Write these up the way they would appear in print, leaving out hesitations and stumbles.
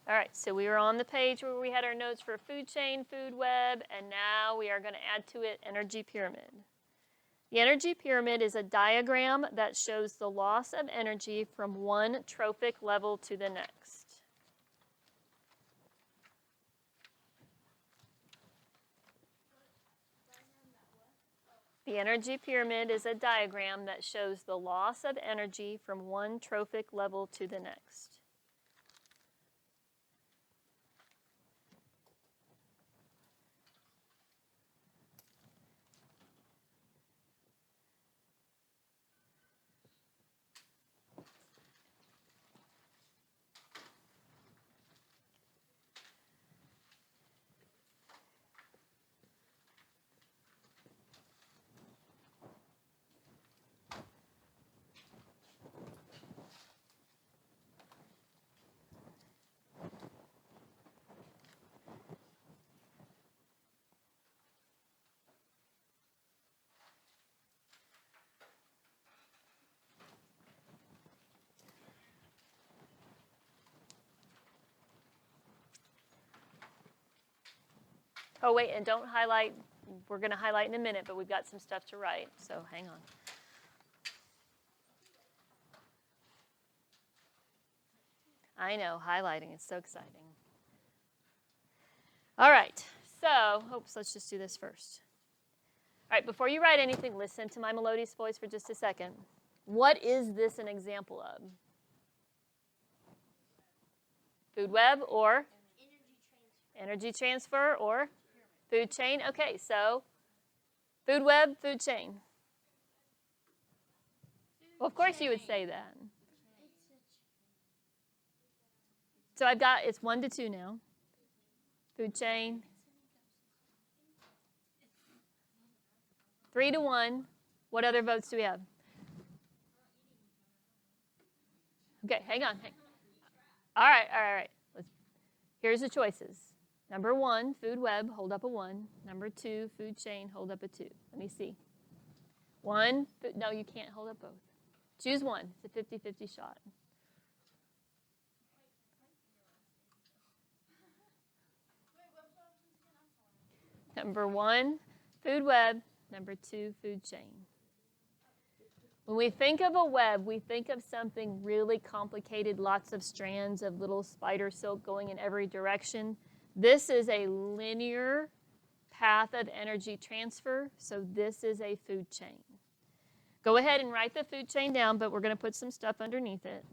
All right, so we were on the page where we had our notes for food chain, food web, and now we are going to add to it energy pyramid. The energy pyramid is a diagram that shows the loss of energy from one trophic level to the next. The energy pyramid is a diagram that shows the loss of energy from one trophic level to the next. Oh, wait, and don't highlight. We're going to highlight in a minute, but we've got some stuff to write, so hang on. I know, highlighting is so exciting. All right, so, let's just do this first. All right, before you write anything, listen to my melodious voice for just a second. What is this an example of? Food web or? Energy transfer or? Food chain. Okay, so food web, food chain. Well, of course you would say that. So I've got, it's 1 to 2 now. Food chain. 3 to 1. What other votes do we have? Okay, hang on. All right. Here's the choices. Number 1, food web, hold up a 1. Number 2, food chain, hold up a 2. Let me see. 1, no, you can't hold up both. Choose one. It's a 50-50 shot. Number 1, food web. Number 2, food chain. When we think of a web, we think of something really complicated, lots of strands of little spider silk going in every direction. This is a linear path of energy transfer, so this is a food chain. Go ahead and write the food chain down, but we're going to put some stuff underneath it.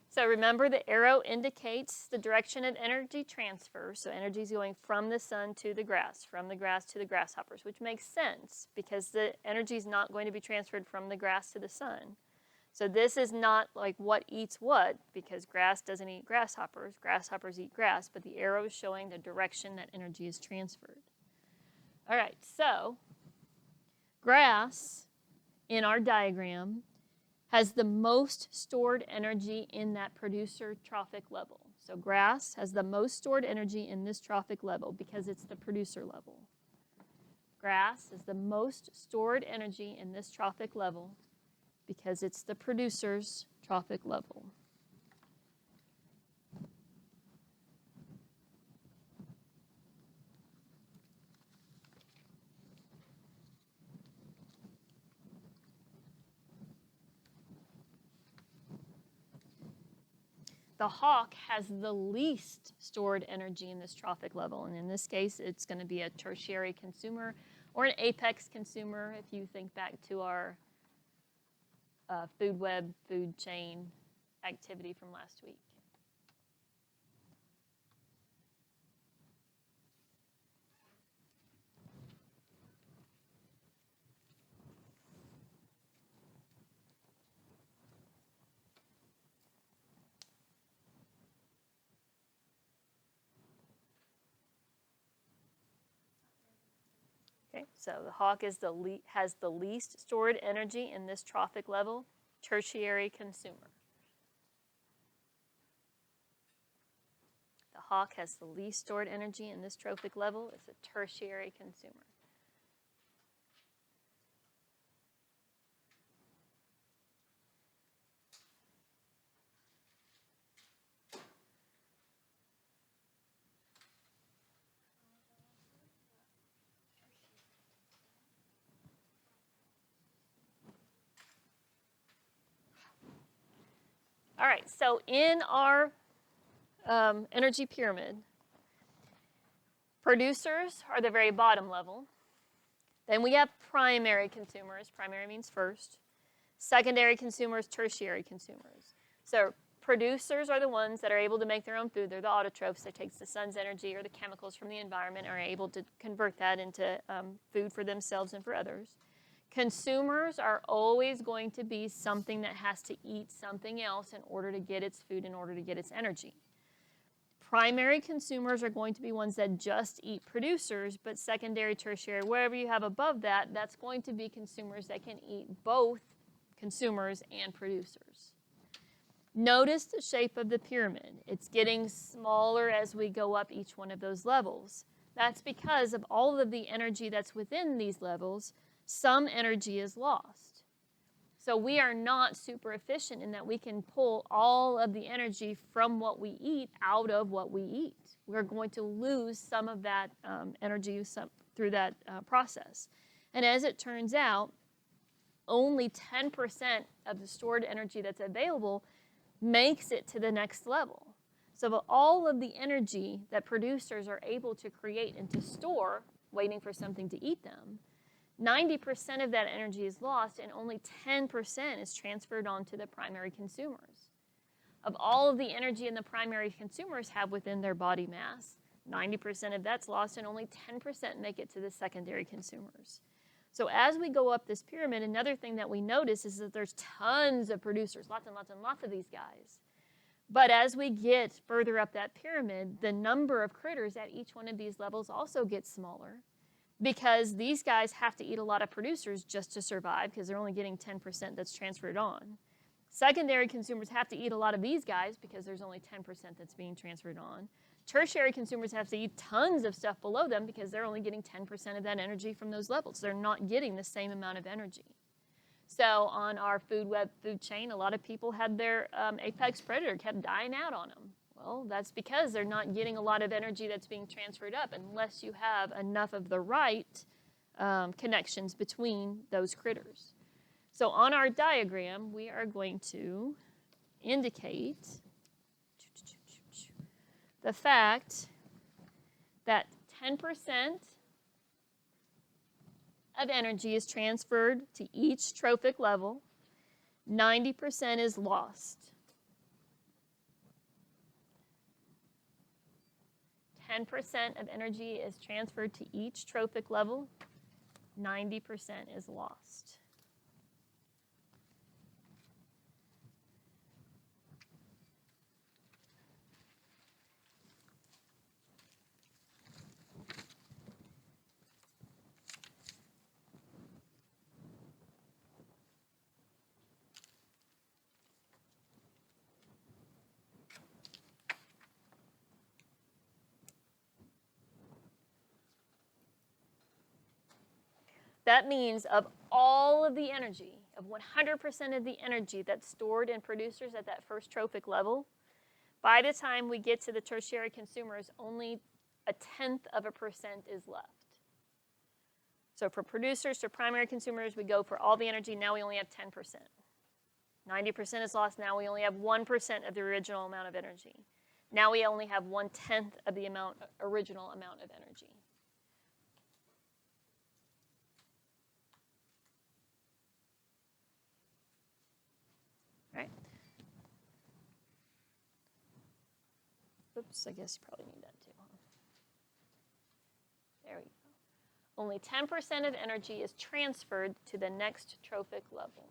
So remember, the arrow indicates the direction of energy transfer. So energy is going from the sun to the grass, from the grass to the grasshoppers, which makes sense because the energy is not going to be transferred from the grass to the sun. So this is not like what eats what, because grass doesn't eat grasshoppers. Grasshoppers eat grass, but the arrow is showing the direction that energy is transferred. All right, so grass in our diagram has the most stored energy in that producer trophic level. So grass has the most stored energy in this trophic level because it's the producer level. Grass has the most stored energy in this trophic level because it's the producer's trophic level. The hawk has the least stored energy in this trophic level, and in this case, it's going to be a tertiary consumer or an apex consumer if you think back to our food web, food chain activity from last week. So the hawk is has the least stored energy in this trophic level, tertiary consumer. The hawk has the least stored energy in this trophic level. It's a tertiary consumer. All right, so in our energy pyramid, producers are the very bottom level. Then we have primary consumers. Primary means first. Secondary consumers, tertiary consumers. So producers are the ones that are able to make their own food. They're the autotrophs that takes the sun's energy or the chemicals from the environment and are able to convert that into food for themselves and for others. Consumers are always going to be something that has to eat something else in order to get its food, in order to get its energy. Primary consumers are going to be ones that just eat producers, but secondary, tertiary, wherever you have above that, that's going to be consumers that can eat both consumers and producers. Notice the shape of the pyramid. It's getting smaller as we go up each one of those levels. That's because of all of the energy that's within these levels. Some energy is lost. So we are not super efficient in that we can pull all of the energy from what we eat out of what we eat. We're going to lose some of that energy through that process. And as it turns out, only 10% of the stored energy that's available makes it to the next level. So all of the energy that producers are able to create and to store, waiting for something to eat them, 90% of that energy is lost and only 10% is transferred on to the primary consumers. Of all of the energy in the primary consumers have within their body mass, 90% of that's lost and only 10% make it to the secondary consumers. So as we go up this pyramid, another thing that we notice is that there's tons of producers, lots and lots and lots of these guys. But as we get further up that pyramid, the number of critters at each one of these levels also gets smaller, because these guys have to eat a lot of producers just to survive, because they're only getting 10% that's transferred on. Secondary consumers have to eat a lot of these guys because there's only 10% that's being transferred on. Tertiary consumers have to eat tons of stuff below them because they're only getting 10% of that energy from those levels. They're not getting the same amount of energy. So on our food web food chain, a lot of people had their apex predator kept dying out on them. Well, that's because they're not getting a lot of energy that's being transferred up unless you have enough of the right connections between those critters. So on our diagram, we are going to indicate the fact that 10% of energy is transferred to each trophic level, 90% is lost. 10% of energy is transferred to each trophic level, 90% is lost. That means of all of the energy, of 100% of the energy that's stored in producers at that first trophic level, by the time we get to the tertiary consumers, only 0.1% is left. So for producers to primary consumers, we go for all the energy, now we only have 10%. 90% is lost, now we only have 1% of the original amount of energy. Now we only have 1/10 of the original amount of energy. Right. Oops, I guess you probably need that too. There we go. Only 10% of energy is transferred to the next trophic level.